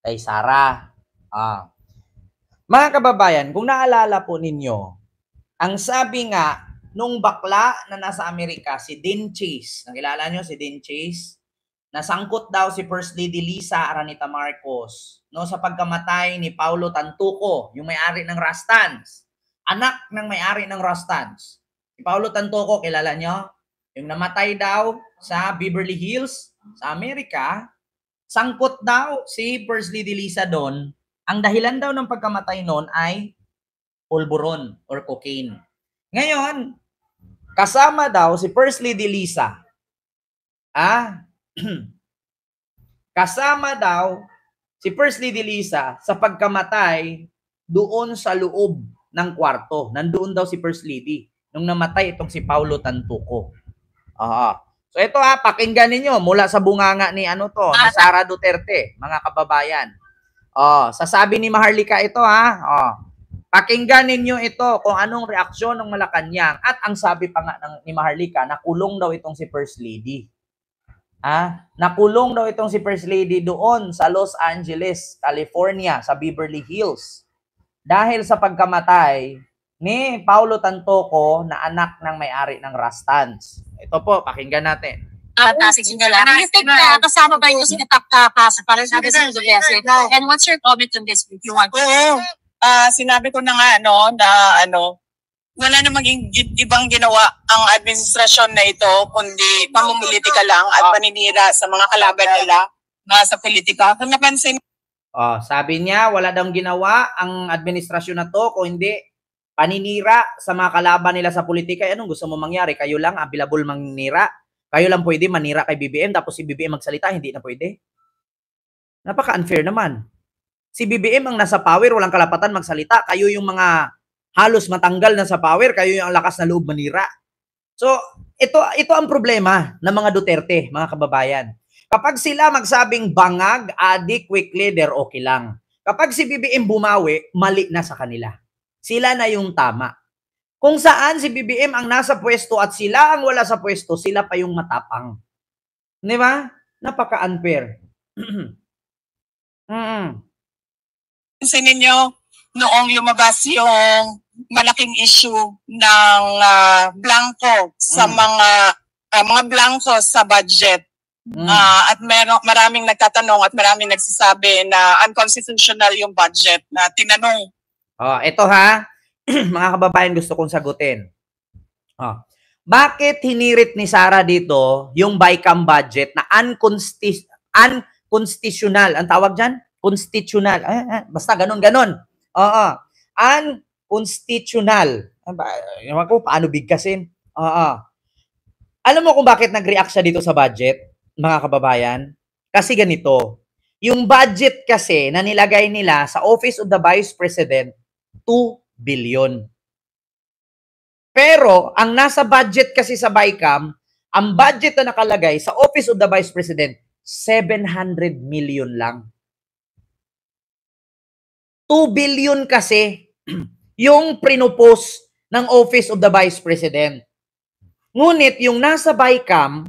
kay Sarah. Mga kababayan, kung naalala po ninyo, ang sabi nga nung bakla na nasa Amerika, si Dean Chase, nakilala nyo si Dean Chase? Nasangkot daw si First Lady Lisa Araneta Marcos no, sa pagkamatay ni Paulo Tantuco, yung may-ari ng Rastans. Anak ng may-ari ng Rastans. Si Paulo Tantuco, kilala nyo? Yung namatay daw sa Beverly Hills, sa Amerika, sangkot daw si First Lady Lisa doon. Ang dahilan daw ng pagkamatay noon ay pulburon or cocaine. Ngayon, kasama daw si First Lady Lisa. Kasama daw si First Lady Lisa sa pagkamatay doon sa loob ng kwarto. Nandoon daw si First Lady nung namatay itong si Paulo Tantuco. So ito pakinggan ninyo mula sa bunganga ni ni Sara Duterte, mga kababayan. Sasabi ni Maharlika ito Pakinggan ninyo ito kung anong reaksyon ng Malacanang. At ang sabi pa nga ni Maharlika, nakulong daw itong si First Lady. Nakulong daw itong si First Lady doon sa Los Angeles, California, sa Beverly Hills. Dahil sa pagkamatay ni Paulo Tantuco na anak ng may-ari ng Rastans. Ito po, pakinggan natin. Sige lang. You think kasama ba yung sinatak sa para sabi sa Duterte? And what's your comment on this? If you want to? Sinabi ko na nga wala na maging ibang ginawa ang administrasyon na ito kundi pamumulitika lang at paninira sa mga kalaban nila na sa politika. Kung napansin, sabi niya wala daw ginawa ang administrasyon na to kung hindi paninira sa mga kalaban nila sa politika. Anong gusto mo mangyari? Kayo lang available manira? Kayo lang pwede manira kay BBM tapos si BBM magsalita? Hindi na pwede. Napaka-unfair naman. Si BBM ang nasa power, walang kalapatan magsalita. Kayo yung mga halos matanggal na sa power, kayo yung lakas na loob manira. So, ito ang problema ng mga Duterte, mga kababayan. Kapag sila magsabing bangag, adik, weak leader, okay lang. Kapag si BBM bumawi, mali na sa kanila. Sila na yung tama. Kung saan si BBM ang nasa pwesto at sila ang wala sa pwesto, sila pa yung matapang. Di ba? Napaka-unfair. Pansin ninyo, noong lumabas yung malaking issue ng blanco sa mga blanco sa budget. At maraming nagtatanong at maraming nagsasabi na unconstitutional yung budget na tinanong. Ito mga kababayan gusto kong sagutin. Bakit hinirit ni Sara dito yung BICAM budget na unconstitutional? Ang tawag dyan? Constitutional. Basta ganon. Unconstitutional. Ewan ko, paano bigkasin? Alam mo kung bakit nag-react siya dito sa budget, mga kababayan? Kasi ganito. Yung budget kasi na nilagay nila sa Office of the Vice President, 2 billion. Pero, ang nasa budget kasi sa BICAM, ang budget na nakalagay sa Office of the Vice President, 700 million lang. 2 billion kasi yung prinopose ng Office of the Vice President. Ngunit yung nasa BICAM,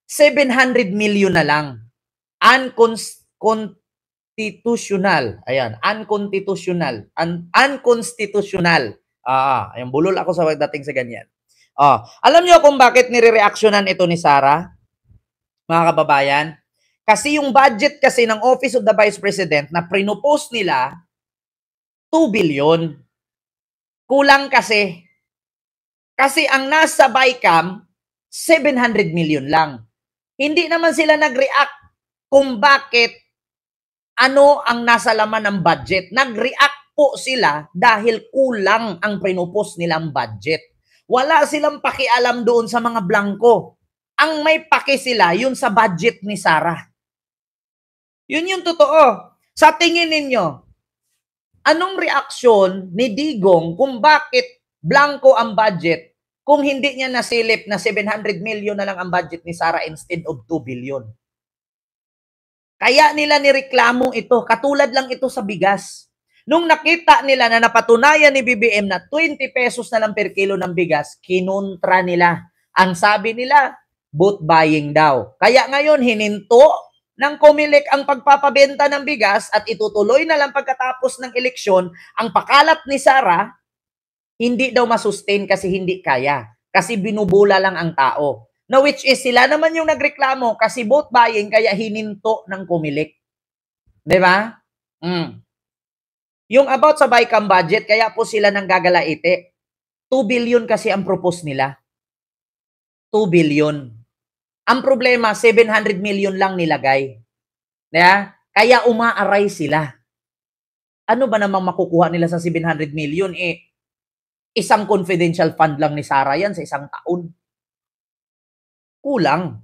700 million na lang. Unconstitutional. Ayan, unconstitutional. Unconstitutional. Ayun, bulol ako sa dating sa ganyan. Alam niyo kung bakit nire-reactionan ito ni Sara? Mga kababayan? Kasi yung budget kasi ng Office of the Vice President na prinopose nila, 2 billion. Kulang kasi. Kasi ang nasa BICAM, 700 million lang. Hindi naman sila nag-react kung bakit ano ang nasa laman ng budget. Nag-react po sila dahil kulang ang pinupos nilang budget. Wala silang pakialam doon sa mga blanco. Ang may paki sila, yun sa budget ni Sara. Yun yung totoo. Sa tingin ninyo, anong reaksyon ni Digong kung bakit blanco ang budget kung hindi niya nasilip na 700 million na lang ang budget ni Sara instead of 2 billion? Kaya nila nireklamo ito. Katulad lang ito sa bigas. Nung nakita nila na napatunayan ni BBM na 20 pesos na lang per kilo ng bigas, kinontra nila. Ang sabi nila, vote buying daw. Kaya ngayon, hininto ng COMELEC ang pagpapabenta ng bigas at itutuloy na lang pagkatapos ng eleksyon, ang pakalat ni Sara, hindi daw masustain kasi hindi kaya. Kasi binubula lang ang tao. Na which is sila naman yung nagreklamo kasi vote buying kaya hininto ng COMELEC. Di ba? Yung about sa BICAM budget, kaya po sila nang gagalaite. 2 billion kasi ang propose nila. 2 billion. Ang problema, 700 million lang nilagay. Yeah? Kaya umaaray sila. Ano ba namang makukuha nila sa 700 million? Isang confidential fund lang ni Sara yan sa isang taon. Kulang.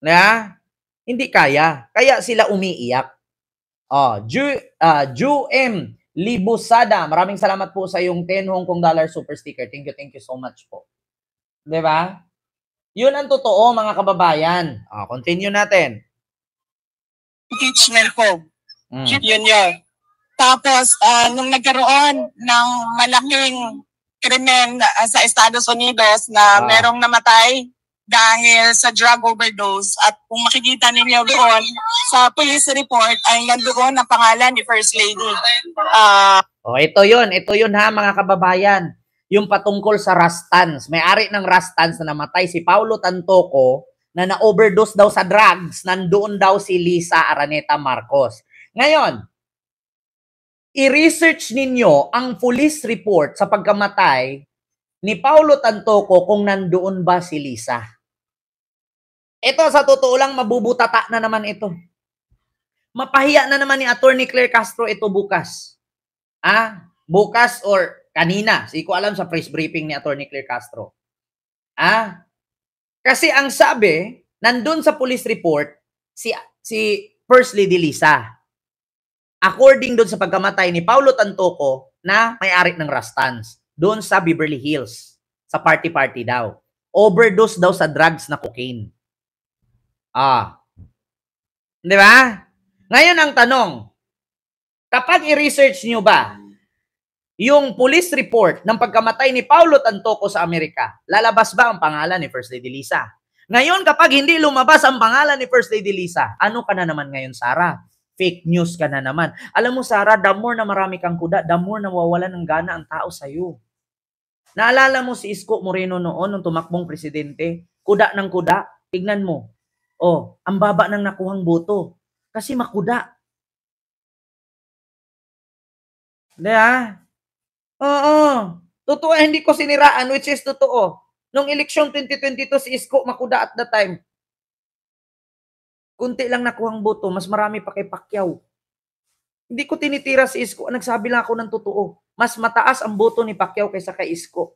Yeah? Hindi kaya. Kaya sila umiiyak. Ju M. Libusada, maraming salamat po sa yung 10 Hong Kong dollar super sticker. Thank you so much po. Diba? Yun ang totoo, mga kababayan. Continue natin. Impeachment ko. Yun yun. Tapos, nung nagkaroon ng malaking krimen sa Estados Unidos na merong namatay dahil sa drug overdose, at kung makikita ninyo doon sa police report ay nandoon ang pangalan ni First Lady. Ito yun ha, mga kababayan. Yung patungkol sa Rastans. May-ari ng Rastans na namatay si Paulo Tantoco na na-overdose daw sa drugs. Nandoon daw si Lisa Araneta Marcos. Ngayon, i-research ninyo ang police report sa pagkamatay ni Paulo Tantoco kung nandoon ba si Lisa. Ito, sa totoo lang, mabubutata na naman ito. Mapahiya na naman ni Attorney Claire Castro ito bukas. Bukas or kanina. Hindi ko alam sa press briefing ni Attorney Claire Castro. Kasi ang sabi, nandun sa police report, si First Lady Lisa. According doon sa pagkamatay ni Paulo Tantoco na may-ari ng Rastans, doon sa Beverly Hills, sa party-party daw. Overdose daw sa drugs na cocaine. Di ba? Ngayon ang tanong, kapag i-research nyo ba yung police report ng pagkamatay ni Paulo Tantoco sa Amerika, lalabas ba ang pangalan ni First Lady Lisa? Ngayon, kapag hindi lumabas ang pangalan ni First Lady Lisa, ano ka na naman ngayon, Sara? Fake news ka na naman. Alam mo, Sara, the more na marami kang kuda, the more na wawalan ng gana ang tao sa'yo. Naalala mo si Isko Moreno noon, nung tumakbong presidente, kuda ng kuda, tignan mo. Ang baba ng nakuhang boto. Kasi makuda. Diba? Totoo, hindi ko siniraan, which is totoo. Nung eleksyon 2022, si Isko makuda at the time. Kunti lang nakuhang boto, mas marami pa kay Pacquiao. Hindi ko tinitira si Isko, nagsabi lang ako ng totoo. Mas mataas ang boto ni Pacquiao kaysa kay Isko.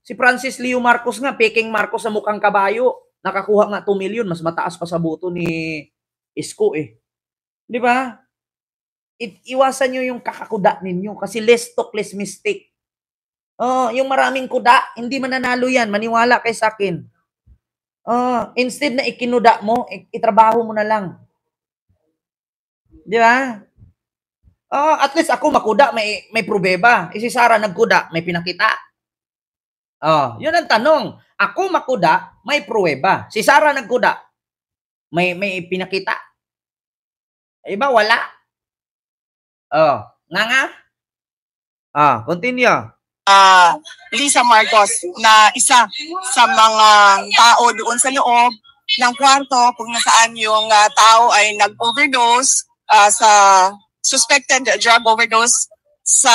Si Francis Leo Marcos nga, Peking Marcos sa mukhang kabayo, nakakuha nga 2 million, mas mataas pa sa boto ni Isko Di ba? Iwasan nyo yung kakakuda ninyo kasi less talk, less mistake. Yung maraming kuda, hindi mananalo yan. Maniwala kay sa akin. Instead na ikinuda mo, itrabaho mo na lang. Di ba? At least ako makuda, may pruweba. Si Sara nagkuda, may pinakita. Yun ang tanong. Ako makuda, may pruweba. Si Sara nagkuda, may pinakita. Iba, wala. Continue. Lisa Marcos na isa sa mga tao doon sa loob ng kwarto kung nasaan yung tao ay nag-overdose sa suspected drug overdose sa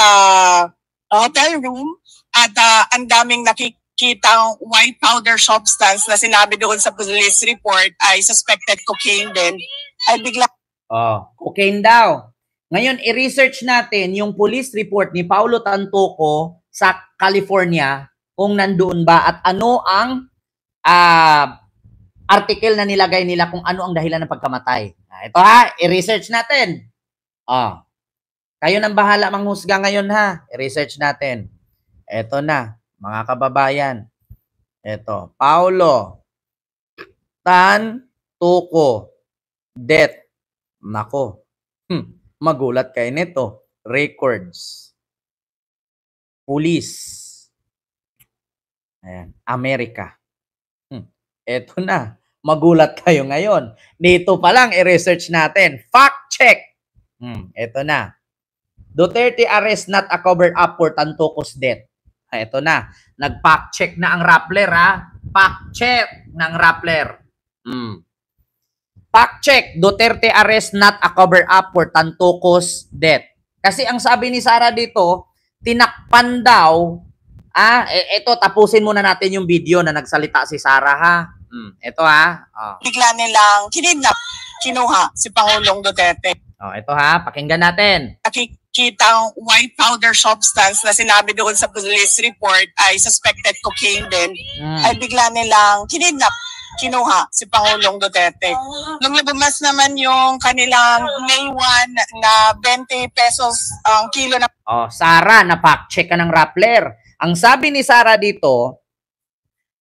hotel room at ang daming nakikitang white powder substance na sinabi doon sa police report ay suspected cocaine din ay bigla cocaine daw. Ngayon, i-research natin yung police report ni Paulo Tantoco sa California kung nandoon ba at ano ang article na nilagay nila kung ano ang dahilan ng pagkamatay. Ito i-research natin. Kayo nang bahala manghusga ngayon i-research natin. Ito na, mga kababayan. Ito, Paulo Tantoco death. Nako. Magulat kayo nito. Records. Police. Ayan. America. Eto na. Magulat kayo ngayon. Dito pa lang, i-research natin. Fact check. Ito na. Duterte arrest not a cover up for Tantocos death. Ito na. Nag-fact check na ang Rappler, ha? Fact check ng Rappler. Fact check. Duterte arrest not a cover up for Tantocos death. Kasi ang sabi ni Sara dito, tinakpan daw. Ito, tapusin muna natin yung video na nagsalita si Sara, ha? Ito, ha? Bigla nilang kinidnap, kinuha si Pangulong Duterte. Ito, ha? Pakinggan natin. Nakikitang white powder substance na sinabi doon sa police report ay suspected cocaine din. Ay bigla nilang kinidnap, kinuha si Pangulong Duterte. Nung lumabas naman yung kanilang May 1 na 20 pesos ang kilo na... Sara, na-fact-check ka ng Rappler. Ang sabi ni Sara dito,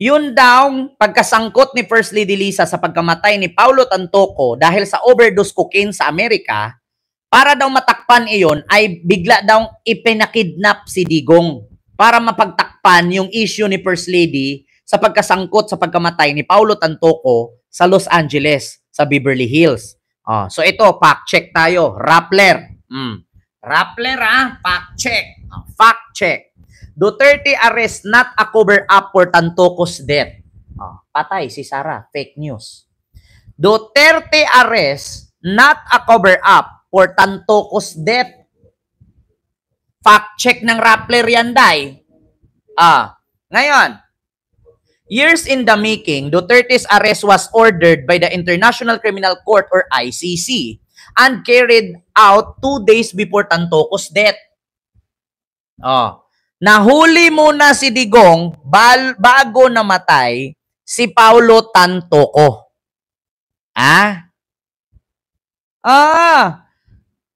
yun daw pagkasangkot ni First Lady Lisa sa pagkamatay ni Paulo Tantoco dahil sa overdose cocaine sa Amerika, para daw matakpan iyon ay bigla daw ipinakidnap si Digong para mapagtakpan yung issue ni First Lady sa pagkasangkot sa pagkamatay ni Paulo Tantoco sa Los Angeles, sa Beverly Hills. So ito, fact check tayo. Rappler. Rappler, fact check. Fact check. Duterte arrest not a cover up for Tantocos death. Patay si Sara. Fake news. Duterte arrest not a cover up for Tantocos death. Fact check ng Rappler yan, Day. Ngayon, years in the making, Duterte's arrest was ordered by the International Criminal Court or ICC and carried out 2 days before Tantocos death. Nahuli muna si Digong bago namatay si Paulo Tantoco.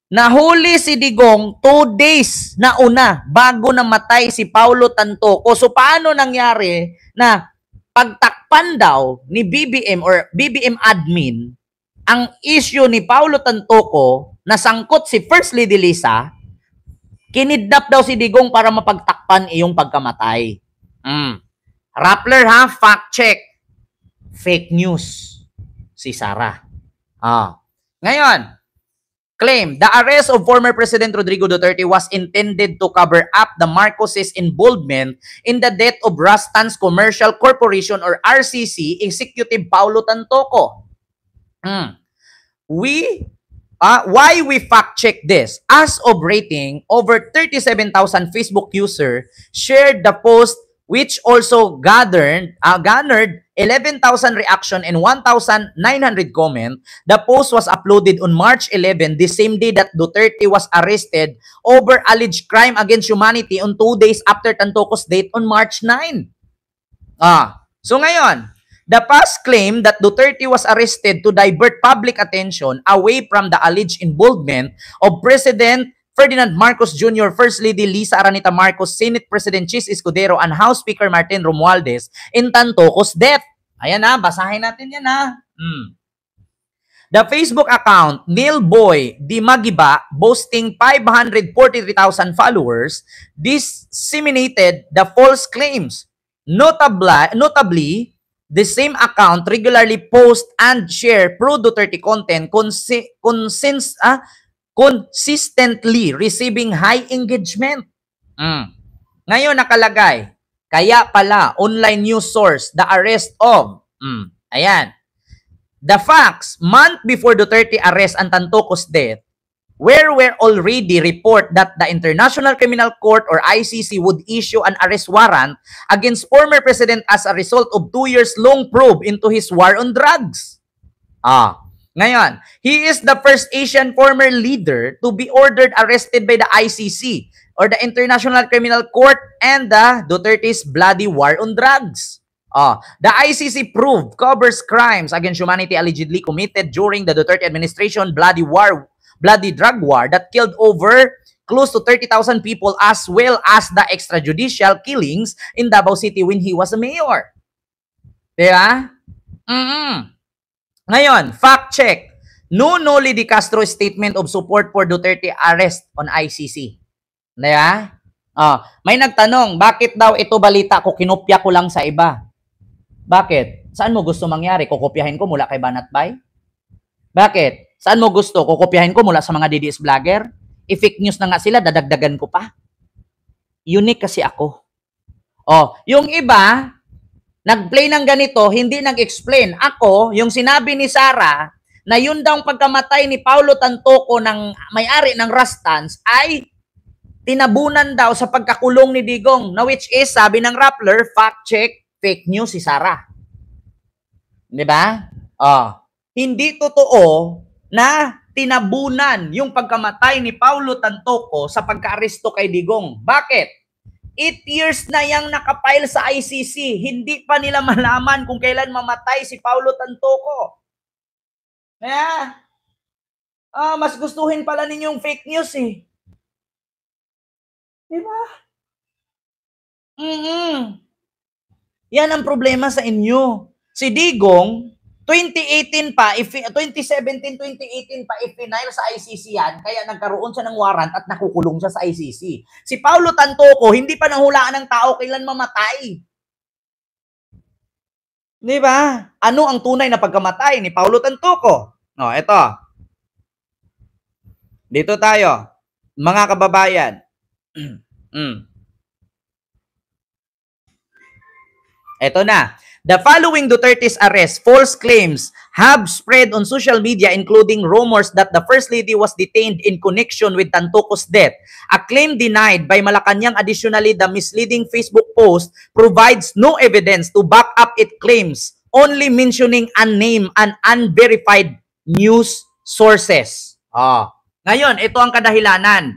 Nahuli si Digong 2 days na una bago namatay si Paulo Tantoco. So paano nangyari na pagtakpan daw ni BBM or BBM admin ang issue ni Paulo Tantoco na sangkot si First Lady Lisa, kinidnap daw si Digong para mapagtakpan iyong pagkamatay. Rappler, ha? Fact check. Fake news si Sara. Ngayon, claim, the arrest of former President Rodrigo Duterte was intended to cover up the Marcoses' involvement in the death of Rastans Commercial Corporation or RCC Executive Paulo Tantoco. Why we fact-check this? As of rating, over 37,000 Facebook user shared the post, which also garnered 11,000 reaction and 1,900 comment. The post was uploaded on March 11, the same day that Duterte was arrested over alleged crime against humanity on 2 days after Tantoco's death on March 9. So ngayon, the past claim that Duterte was arrested to divert public attention away from the alleged involvement of President Ferdinand Marcos Jr., First Lady Lisa Araneta Marcos, Senate President Chis Escudero, and House Speaker Martin Romualdez in Tantoco's death. Ayan na, basahin natin yan ha. The Facebook account, Nilboy Di Magiba, boasting 543,000 followers, disseminated the false claims. Notably, the same account regularly post and share pro-Duterte content consistently receiving high engagement. Ngayon nakalagay, kaya pala, online news source, the arrest of, ayan, the facts, month before Duterte arrest and Tantoco's death, where were already report that the International Criminal Court or ICC would issue an arrest warrant against former president as a result of 2 years long probe into his war on drugs. Ngayon, he is the first Asian former leader to be ordered arrested by the ICC or the International Criminal Court and the Duterte's bloody war on drugs. The ICC probe covers crimes against humanity allegedly committed during the Duterte administration bloody drug war that killed over close to 30,000 people, as well as the extrajudicial killings in Davao City when he was a mayor. Diba? Ngayon, fact check. Noli Di Castro statement of support for Duterte arrest on ICC. Diba? May nagtanong, bakit daw ito balita ko kinopya ko lang sa iba? Bakit? Saan mo gusto mangyari? Kokopyahin ko mula kay Banatbay? Bakit? Saan mo gusto? Kokopyahin ko mula sa mga DDS vlogger? I-fake news na nga sila, dadagdagan ko pa. Unique kasi ako. Oh, yung iba, nag-play ng ganito, hindi nag-explain. Ako, yung sinabi ni Sarah, na yun daw pagkamatay ni Paulo Tantoco ng may-ari ng Rustans ay tinabunan daw sa pagkakulong ni Digong. Na which is, sabi ng Rappler, fact check, fake news si Sarah. Di ba? Hindi totoo na tinabunan yung pagkamatay ni Paulo Tantoco sa pagka-aresto kay Digong. Bakit? 8 years na yang nakapile sa ICC. Hindi pa nila malaman kung kailan mamatay si Paulo Tantoco. Kaya, mas gustuhin pala ninyong fake news eh. Diba? Yan ang problema sa inyo. Si Digong, 2018 pa, 2017, 2018 pa, i-final sa ICC yan, kaya nagkaroon siya ng warrant at nakukulong siya sa ICC. Si Paulo Tantoco, hindi pa nahulaan ng tao kailan mamatay. Di ba? Ano ang tunay na pagkamatay ni Paulo Tantoco? No, ito. Dito tayo, mga kababayan. Ito na. The following Duterte's arrest, false claims have spread on social media, including rumors that the First Lady was detained in connection with Tantoco's death. A claim denied by Malacanang. Additionally, the misleading Facebook post provides no evidence to back up its claims, only mentioning unnamed and unverified news sources. Ngayon, ito ang kadahilanan.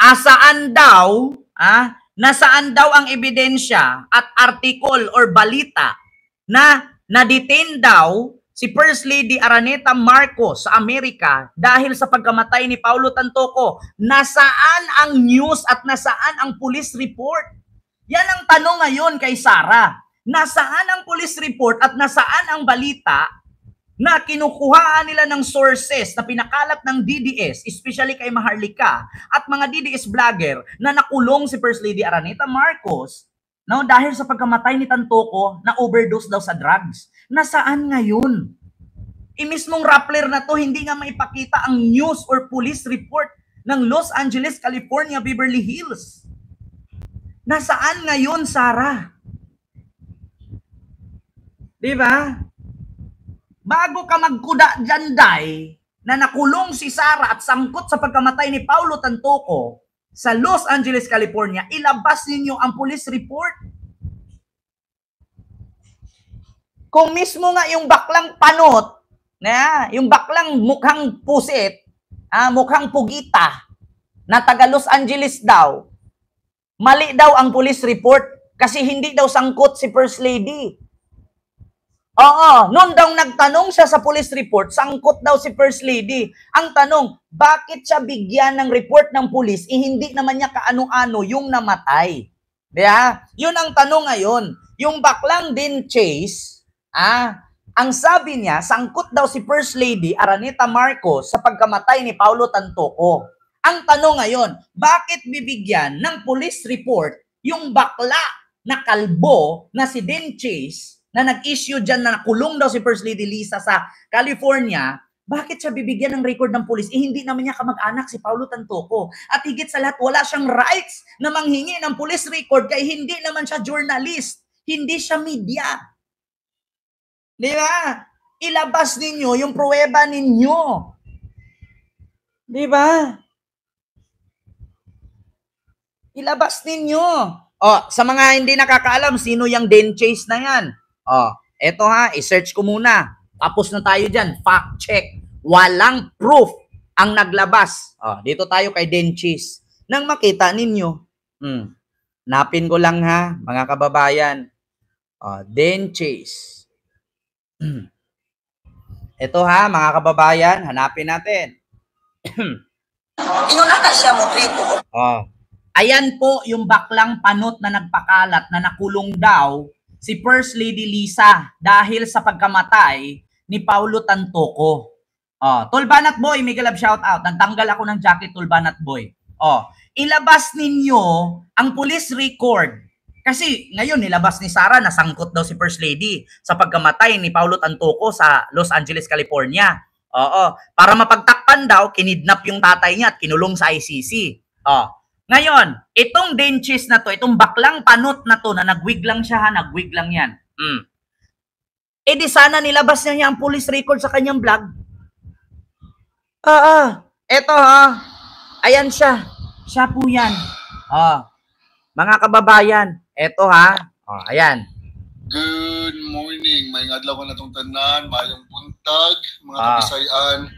Nasaan daw ang ebidensya at article or balita na na-detain daw si First Lady Araneta Marcos sa Amerika dahil sa pagkamatay ni Paulo Tantoco? Nasaan ang news at nasaan ang police report? Yan ang tanong ngayon kay Sarah. Nasaan ang police report at nasaan ang balita na kinukuhaan nila ng sources na pinakalat ng DDS, especially kay Maharlika at mga DDS vlogger na nakulong si First Lady Araneta Marcos, no, dahil sa pagkamatay ni Tantoco na overdose daw sa drugs. Nasaan ngayon? Mismong Rappler na to, hindi nga maipakita ang news or police report ng Los Angeles, California, Beverly Hills. Nasaan ngayon, Sarah? Di ba? Bago ka magkuda dyan, Day, na nakulong si Sarah at sangkot sa pagkamatay ni Paulo Tantoco sa Los Angeles, California, ilabas ninyo ang police report. Kung mismo nga yung baklang panot, yung baklang mukhang pusit, mukhang pugita, na taga Los Angeles daw, mali daw ang police report kasi hindi daw sangkot si First Lady. Noon daw nagtanong siya sa police report, sangkot daw si First Lady. Ang tanong, bakit siya bigyan ng report ng police, hindi naman niya kaano-ano yung namatay? Diba? Yun ang tanong ngayon. Yung baklang din Chase, ang sabi niya, sangkot daw si First Lady Araneta Marcos sa pagkamatay ni Paulo Tantoco. Ang tanong ngayon, bakit bibigyan ng police report yung bakla na kalbo na si Din Chase na nag-issue dyan na nakulong daw si First Lady Lisa sa California, bakit siya bibigyan ng record ng police? Hindi naman niya kamag-anak si Paulo Tantoco. At higit sa lahat, wala siyang rights na manghingi ng police record kaya hindi naman siya journalist. Hindi siya media. Di ba? Ilabas ninyo yung pruweba ninyo. Di ba? Ilabas ninyo. Sa mga hindi nakakaalam, sino yung Den Chase na yan? Eto i-search ko muna. Tapos na tayo dyan. Fact check. Walang proof ang naglabas. Dito tayo kay Den Chase. Nang makita ninyo. Napin ko lang mga kababayan. Den Chase. Ito mga kababayan. Hanapin natin. Inunaka siya mo dito. Ayan po yung baklang panot na nagpakalat na nakulong daw si First Lady Lisa dahil sa pagkamatay ni Paulo Tantoco. Tulbanat Boy, Miguel Love shout out. Nagtanggal ako ng jacket, Tulbanat Boy. Ilabas ninyo ang police record Kasi ngayon nilabas ni Sara na sangkot daw si First Lady sa pagkamatay ni Paulo Tantuco sa Los Angeles, California. Oo. Para mapagtakpan daw, kinidnap yung tatay niya at kinulong sa ICC. Ngayon, itong Denchis na to, itong baklang panot na to, na nagwig lang siya ha, nagwig lang yan. Eh di sana nilabas niya ang police record sa kanyang vlog. Eto ha. Ayan siya. Siya po yan. Mga kababayan, eto ha. Ayan. Good morning. May adlaw ko na itong tanan. Mayong buntag, mga kabisayan.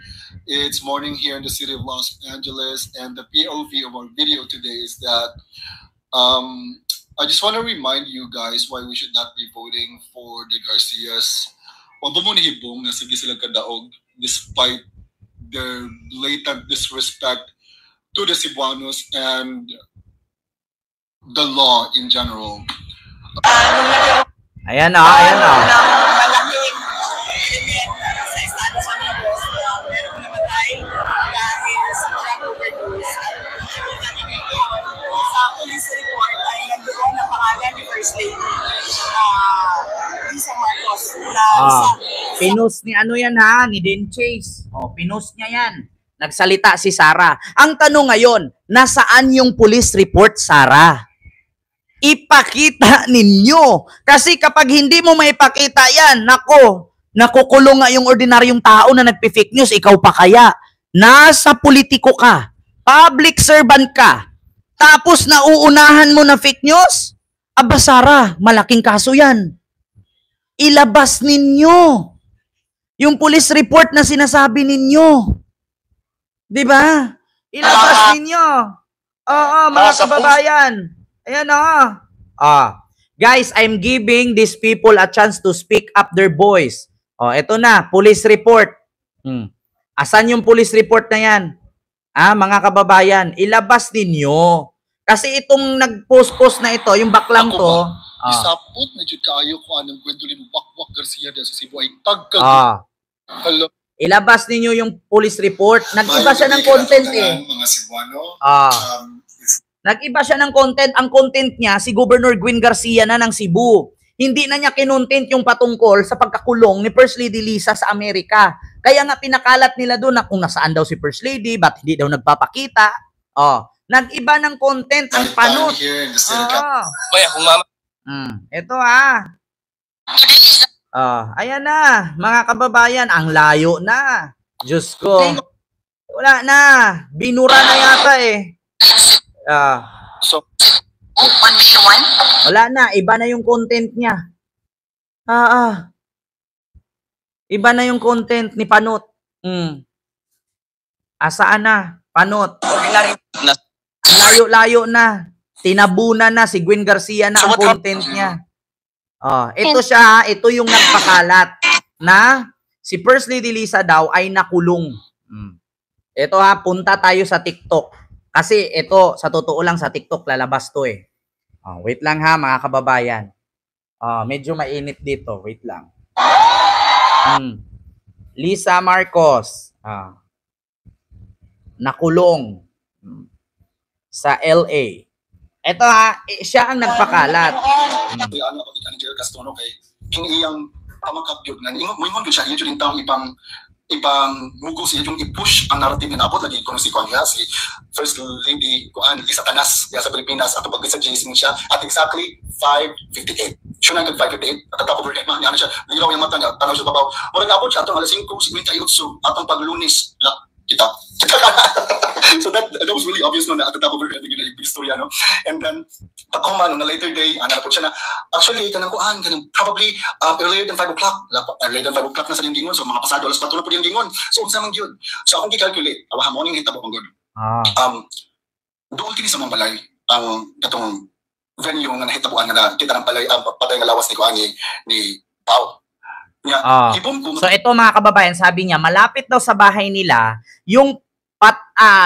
It's morning here in the city of Los Angeles. And the POV of our video today is that I just want to remind you guys why we should not be voting for the Garcias. Wag mo nihibong na sige sila kadaog despite their blatant disrespect to the Cebuanos and the law in general. Ayan o, ayan o. Malaking element sa Estados Unidos na meron namatay dahil sa drug overdose. Sa police report ay nandoon ang pangalan ni First Lady Lisa Marcos na Pinost ni ano yan ha, ni Denchis. Pinost niya yan. Nagsalita si Sara. Ang tanong ngayon, nasaan yung police report, Sara? Ipakita ninyo. Kasi kapag hindi mo maipakita yan, nako, nakukulong nga yung ordinaryong tao na nagpi-fake news, ikaw pa kaya. Nasa politiko ka, public servant ka, tapos nauunahan mo na fake news? Aba Sara, malaking kaso yan. Ilabas ninyo yung police report na sinasabi ninyo. Diba? Ilabas ninyo. Oo, mga kababayan. Ayan guys, I'm giving these people a chance to speak up their voice. Ito na, police report. Asan yung police report na yan? Mga kababayan, ilabas ninyo. Kasi itong nag-post na ito, yung baklang to. Isapot na dyan kaayo ko anong Gwendolyn Wakwak Garcia dyan sa Cebu ay tagkag. Hello. Ilabas ninyo yung police report. Nag-iba siya ng content eh. Mga Cebuano. Nag-iba siya ng content. Ang content niya, si Governor Gwen Garcia na ng Cebu. Hindi na niya kinontent yung patungkol sa pagkakulong ni First Lady Lisa sa Amerika. Kaya nga pinakalat nila doon na kung nasaan daw si First Lady, ba't hindi daw nagpapakita. Nag-iba ng content ang panot. Ito ayan na, mga kababayan, ang layo na. Diyos ko. Wala na. Binura na yata eh. Wala na, iba na yung content niya. Iba na yung content ni Panot. Asaan na? Panot. Layo-layo na. Tinabunan na si Gwen Garcia na ang content niya. Ito siya, ito yung nagpakalat na si First Lady Lisa daw ay nakulong. Ito punta tayo sa TikTok. Kasi ito, sa totoo lang, sa TikTok lalabas to eh. Wait lang ha, mga kababayan. Medyo mainit dito. Wait lang. Lisa Marcos. Nakulong. Sa LA. Ito siya ang nagpakalat. Ano ako ni Jerry Castono kay iyang pamakabyog na ingon siya yung taong ibang mugo siya yung i-push ang narrative na abot lagi kung si Kanya, si First Lady Kuan Lisa Tanas sa Pilipinas at pag sa Jason siya at exactly 5:58. Siya nang 5:58 at tatapos ulit man niya siya. Lilaw yung mata niya, tanaw siya babaw. Wala abot siya atong alas 5:58 atong paglunis kita. So that was really obvious no na at the top of her head yung istorya no. And then pagkuman na later day po siya na actually kanang kuan probably earlier than 5 o'clock. Earlier than 5 o'clock na sa gingon, so mga pasado alas 4 na po yung gingon. So unsa man gyud. So akong gi-calculate awa morning hitabo ang good. Doon kini sa mga balay ang katong venue nga nahitabuan na kita ng balay patay nga lawas ni kuan ni Pau. So ito mga kababayan, sabi niya malapit daw sa bahay nila yung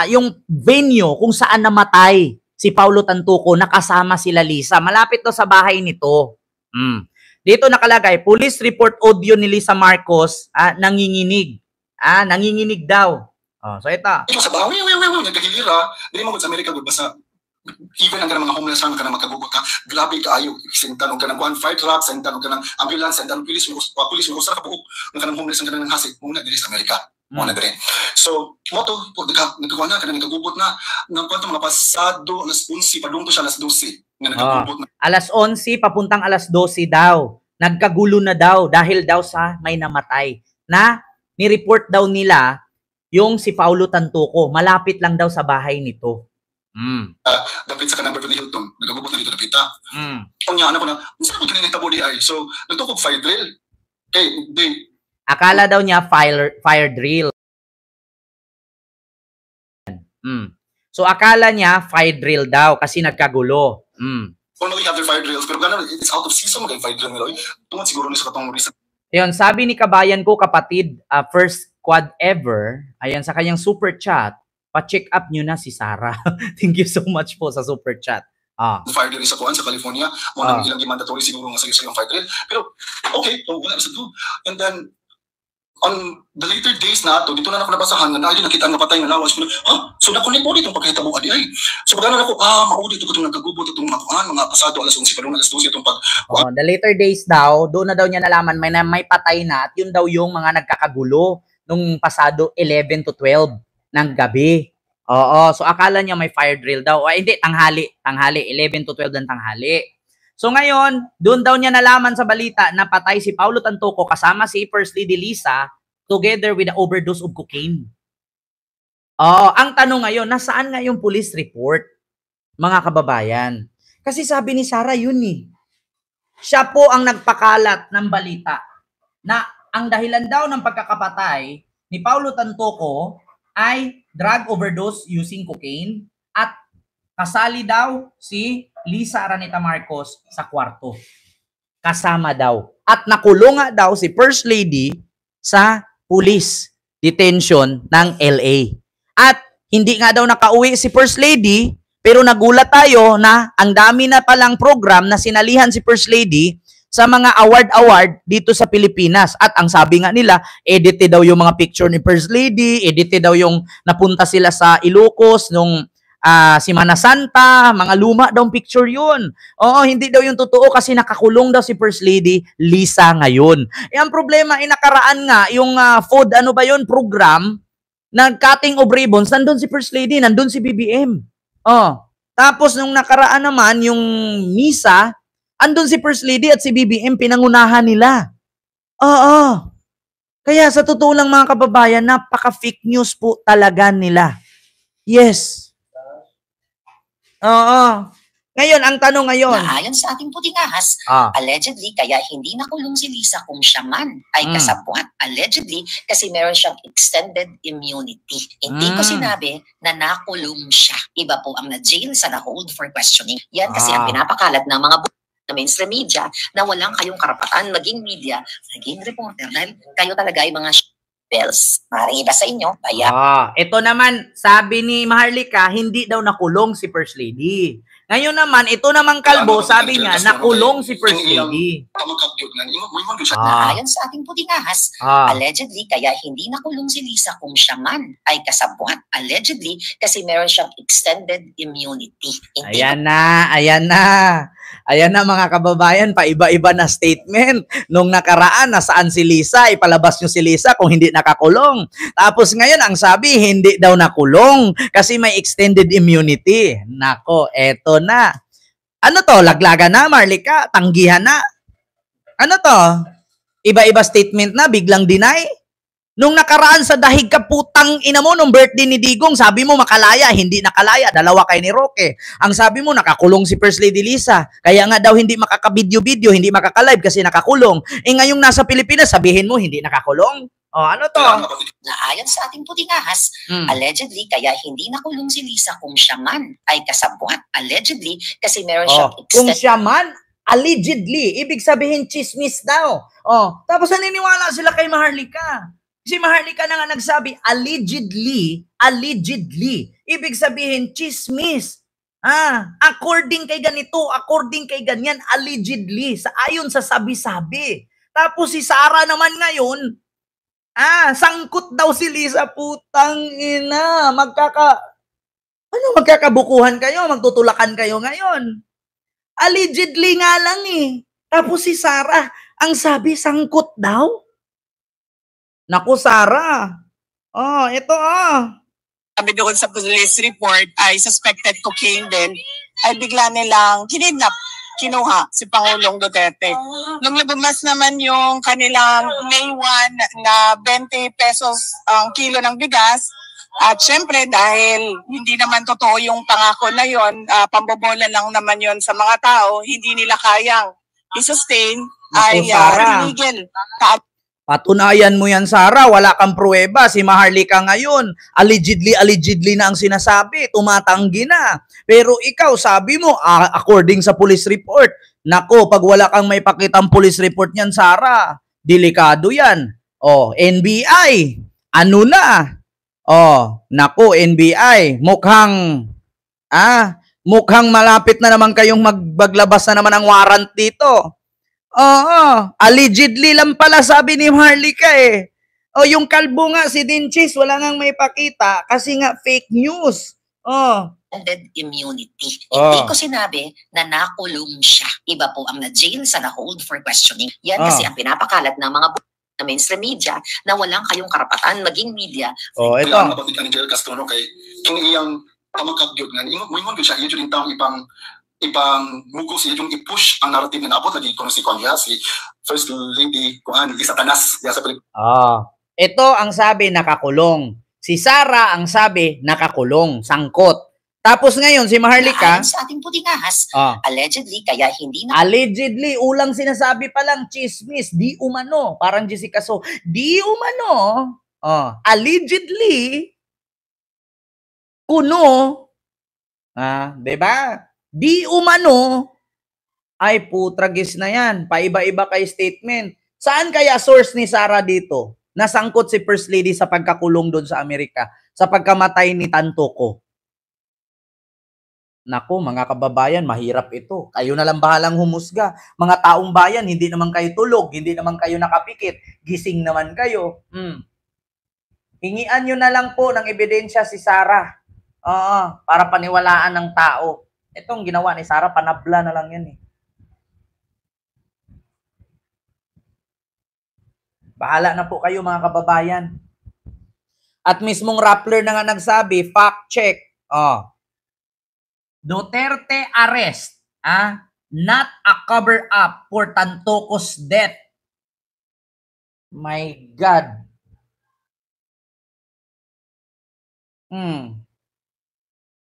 yung venue kung saan namatay si Paulo Tantuco, nakasama sila Lisa. Malapit daw sa bahay nito. Dito nakalagay, police report audio ni Lisa Marcos, nanginginig. Nanginginig daw. So ito. Ito sa bahay, nagkahilira. Dili mo sa Amerika gud basta even ang kanang mga homeless ang kanang makagugot ka, grabe kaayo. Sentan og kanang fire truck, sentan og kanang ambulance, sentan og police, police mo usa ka buok ang kanang homeless ang kanang hasik muna diri sa Amerika. Mo na dire. So, mo to nagkuha na kanang nagkagugot na ng kwanto mga pasado alas 11 padung to siya alas 12 nga nagkagugot na. Alas 11 papuntang alas 12 daw. Nagkagulo na daw dahil daw sa may namatay na ni-report daw nila yung si Paulo Tantuco. Malapit lang daw sa bahay nito. Dapit sa kanang Beverly Hilton, nagkagubot na dito dapita. Ang yan ako na, saan ko kinitabo di ay? So, nagtukog fire drill. Di. Akala daw niya fire drill. So, akala niya fire drill daw kasi nagkagulo. Kung naging other fire drills, pero gano'n, it's out of season maging fire drill nila. Tungod siguro ni sa katong reason. Ayun, sabi ni kabayan ko, kapatid, first quad ever, ayan, sa kanyang super chat, pa-check up nyo na si Sarah. Thank you so much po sa super chat. Fire drill sa Kuan, sa California. Mga ilang mandatory siguro nga sa yung fire drill. Pero, okay, wala sa to. And then, on the later days na to, dito na ako nabasahan nga na ayun, nakita nga patay nga lawas ko. So nakulit mo dito pagkahitabo adi ay. So pagano ako, maudi ito itong nagkagubot itong mga pasado alas 11 pa doon alas 12 itong pag... the later days daw, doon na daw niya nalaman may patay na at yun daw yung mga nagkakagulo nung pasado 11 to 12 ng gabi. So akala niya may fire drill daw. Hindi, tanghali, 11 to 12 ng tanghali. So ngayon, doon daw niya nalaman sa balita na patay si Paulo Tantuco kasama si First Lady Lisa together with the overdose of cocaine. Ang tanong ngayon, nasaan nga yung police report, mga kababayan? Kasi sabi ni Sarah yun eh. Siya po ang nagpakalat ng balita na ang dahilan daw ng pagkakapatay ni Paulo Tantuco ay drug overdose using cocaine at kasali daw si Lisa Araneta Marcos sa kwarto. Kasama daw. At nakulong nga daw si First Lady sa police detention ng LA. At hindi nga daw nakauwi si First Lady, pero nagulat tayo na ang dami na palang program na sinalihan si First Lady sa mga award dito sa Pilipinas. At ang sabi nga nila, edited daw yung mga picture ni First Lady, edited daw yung napunta sila sa Ilocos nung Semana Santa, mga luma daw picture yun. Hindi daw yung totoo kasi nakakulong daw si First Lady Lisa ngayon. Ang problema ay nakaraan nga yung food, program, nag-cutting of ribbons, nandun si First Lady, nandun si BBM. Tapos nung nakaraan naman, yung misa, andun si First Lady at si BBM, pinangunahan nila. Kaya sa totoo lang mga kababayan, napaka-fake news po talaga nila. Yes. Ngayon, ang tanong ngayon. Na ayon sa ating puting ahas, allegedly, kaya hindi nakulong si Lisa kung siya man ay kasabwat. Allegedly, kasi meron siyang extended immunity. Hindi ko sinabi na nakulong siya. Iba po ang na-jail sa na-hold for questioning. Yan kasi ang pinapakalat ng mga na mainstream media na walang kayong karapatan maging media, maging reporter dahil kayo talaga ay mga bells. Maring iba sa inyo, kaya... Ito naman, sabi ni Maharlika, hindi daw nakulong si First Lady. Ngayon naman, ito naman kalbo, sabi niya, nakulong si First Lady. Na ayon sa ating puting ahas, allegedly, kaya hindi nakulong si Lisa kung siya man ay kasabwat. Allegedly, kasi meron siyang extended immunity. Ayan na mga kababayan, paiba-iba na statement. Nung nakaraan, nasaan si Lisa, ipalabas nyo si Lisa kung hindi nakakulong. Tapos ngayon, ang sabi, hindi daw nakulong kasi may extended immunity. Nako, eto na. Ano to? Laglaga na, Marlika? Tanggihan na? Ano to? Iba-iba statement na, biglang deny? Nung nakaraan sa dahig ka putang ina mo, nung birthday ni Digong, sabi mo makalaya, hindi nakalaya, dalawa kay ni Roque. Ang sabi mo, nakakulong si First Lady Lisa. Kaya nga daw hindi makaka-video-video, hindi makaka-live kasi nakakulong. Ngayong nasa Pilipinas, sabihin mo, hindi nakakulong? Ano to? Na ayon sa ating puting ahas, allegedly, kaya hindi nakulong si Lisa kung siya man ay kasabwat. Allegedly, kasi meron siyang kung siya man, allegedly, ibig sabihin chismis daw. Tapos naniniwala sila kay Maharlika. Si Maharlika na nga nagsabi, allegedly, ibig sabihin, chismis. According kay ganito, according kay ganyan, allegedly, ayon sa sabi-sabi. Tapos si Sarah naman ngayon, sangkot daw si Lisa, putang ina, Ano, magkakabukuhan kayo, magtutulakan kayo ngayon. Allegedly nga lang eh. Tapos si Sarah, ang sabi, sangkot daw. Naku, Sarah. Oh, ito Sabi doon sa police report ay suspected cocaine din, ay bigla nilang kinidnap, kinuha si Pangulong Duterte. Nung lumabas naman yung kanilang May 1 na 20 pesos ang kilo ng bigas, at syempre dahil hindi naman totoo yung pangako na yon, pambobola lang naman yon sa mga tao, hindi nila kayang i-sustain, ay tinigil. Patunayan mo yan, Sarah. Wala kang pruweba. Si Maharlika ngayon, allegedly na ang sinasabi. Tumatanggi na. Pero ikaw, sabi mo, according sa police report, nako, pag wala kang may pakitang police report niyan, Sarah, delikado yan. Oh, NBI, ano na? Oh, nako, NBI, mukhang malapit na naman kayong maglabas na naman ang warrant dito. Oo, allegedly lang pala sabi ni Maharlika eh. O yung kalbo nga si Dinchis, wala nang may pakita kasi nga fake news. Suspended immunity. Hindi ko sinabi na nakulong siya. Iba po ang na-jail sa na-hold for questioning. Yan kasi ang pinapakalat ng mga na mainstream media na walang kayong karapatan maging media. Ito. Kailangan mapagod ni Jerry Castro kay kung iyang pamagkagyod nga, mo siya, yun yung taong ibang mugo siya yung i-push ang narrative na naabot lagi kung si Konya, si First Lady, kung si Satanas. Ito ang sabi, nakakulong. Si Sarah ang sabi, nakakulong, sangkot. Tapos ngayon, si Maharlika, sa ating puting ahas, allegedly, kaya hindi na... Allegedly, ulang sinasabi pa lang, chismis, di umano. Parang Jessica So, di umano. Allegedly, kuno, diba? Di umano, ay putragis na yan. Paiba-iba kay statement. Saan kaya source ni Sarah dito? Nasangkot si First Lady sa pagkakulong doon sa Amerika, sa pagkamatay ni Tantoco. Naku, mga kababayan, mahirap ito. Kayo na lang bahalang humusga. Mga taong bayan, hindi naman kayo tulog, hindi naman kayo nakapikit, gising naman kayo. Hingian nyo na lang po ng ebidensya si Sarah. Para paniwalaan ng tao. Itong ginawa ni Sarah, panabla na lang yan eh. Bahala na po kayo mga kababayan. At mismong Rappler na nga nagsabi, fact check. Duterte arrest, not a cover-up for Tantoco's death. My God.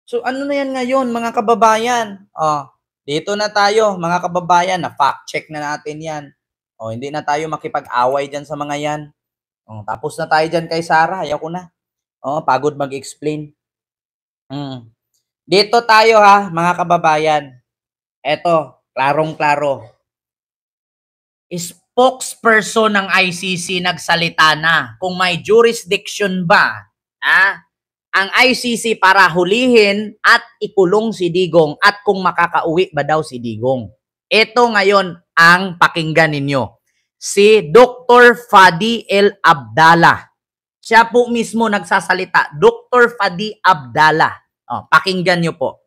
So ano na yan ngayon mga kababayan? Dito na tayo mga kababayan, na fact check na natin yan. Hindi na tayo makipag-away dyan sa mga yan. Tapos na tayo dyan kay Sarah, ayaw ko na. Pagod mag-explain. Dito tayo mga kababayan. Eto, klarong-klaro. Spokesperson ng ICC nagsalita na kung may jurisdiction ba ang ICC para hulihin at ikulong si Digong at kung makakauwi ba daw si Digong. Ito ngayon ang pakinggan ninyo. Si Dr. Fadi El Abdallah. Siya po mismo nagsasalita. Dr. Fadi Abdallah. Pakinggan nyo po.